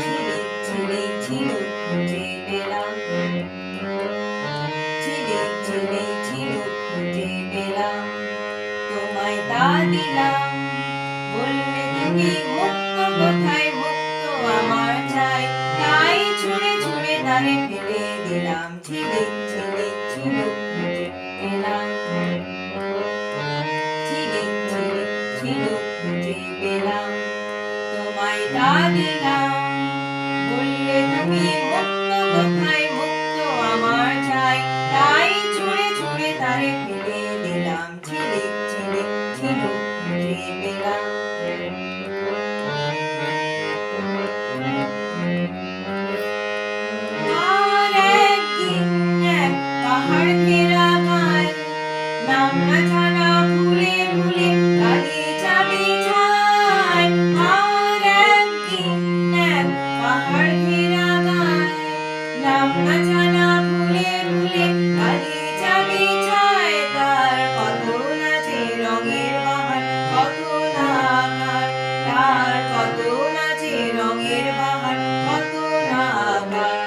ঝিলিক ঝিলিক ঝিনুক খুঁজে পেলাম, ঝিলিক ঝিলিক ঝিনুক খুঁজে পেলাম, তোমায় তা দিলাম। বললে তুমি মুক্ত কোথায়, মুক্ত আমার চাই, তাই ছুঁড়ে ছুঁড়ে তারে ফেলে দিলাম। ঝিলিক ঝিলিক ঝিনুক খুঁজে পেলাম, ঝিলিক ঝিলিক ঝিনুক খুঁজে পেলাম, তোমায় তা দিলাম। বললে তুমি মুক্ত কোথায়, মুক্ত আমার চাই, তাই ছুঁড়ে ছুঁড়ে তারে ফেলে দিলাম। ঝিলিক ঝিলিক ঝিনুক খুঁজে পেলাম। আর একদিন এক পাহাড় ঘেরা গায়, নাম না জানা ভুলে ভুলে গালিচালি ছায়। আর একদিন এক পাহাড় ঘেরা গায়, নাম না জানা ভুলে ভুলে গালিচালি ছায়। তার কত না যে রঙের বাহার, কত না আকার, তার কত না যে রঙের বাহার, কত না আকার।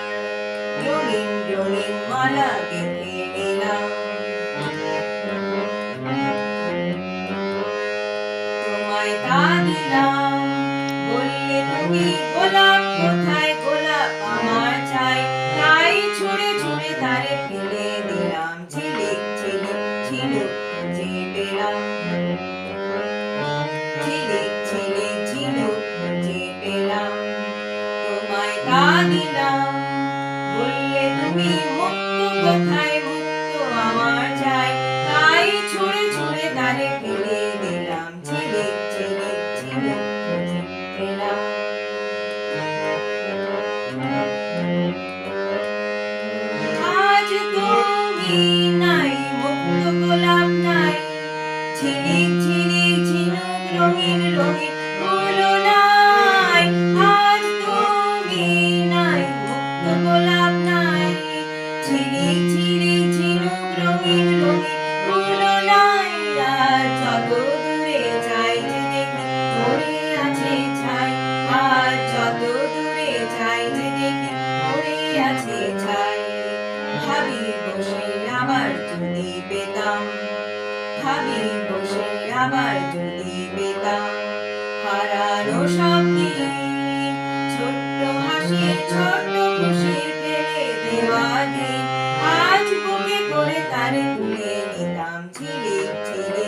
রঙিন রঙিন মালা গেঁথে নিলাম, তোমায় তা দিলাম। বললে তুমি গোলাপ কোথায়, গোলাপ আমার চাই, তাই ছুঁড়ে ছুঁড়ে তারে ফেলে দিলাম। ঝিলিক ঝিলিক ঝিনুক খুঁজে পেলাম, ঝিলিক ঝিলিক ঝিনুক খুঁজে পেলাম, তোমায় তা দিলাম। বললে তুমি মুক্ত কোথায়, মুক্ত আমার চাই, তাই ছুঁড়ে ছুঁড়ে তারে ফেলে দিলাম। ঝিলিক ঝিলিক ঝিনুক খুঁজে পেলাম। আজ তুমি নাই, মুক্ত গোলাপ নাই, ঝিলিক ঝিলিক ঝিনুক রঙিন রঙিন ফুলও নাই। আজ তুমি নাই, মুক্ত গোলাপ নাই, ঝিলিক ঝিলিক ঝিনুক রঙিন রঙিন ফুলও নাই। আর যত দূরে যাই যে দেখি পড়ে আছে ছাই, আর যত দূরে যাই যে দেখি পড়ে আছে ছাই। ভাবি বসে আবার যদি পেতাম, ভাবি বসে আবার যদি পেতাম, হারানো সব দিন ছোট্ট হাসি, ছোট্ট খুশির ফেলে দেওয়া দিন, আজ বুকে করে তারে তুলে নিতাম। ঝিলিক ঝিলিক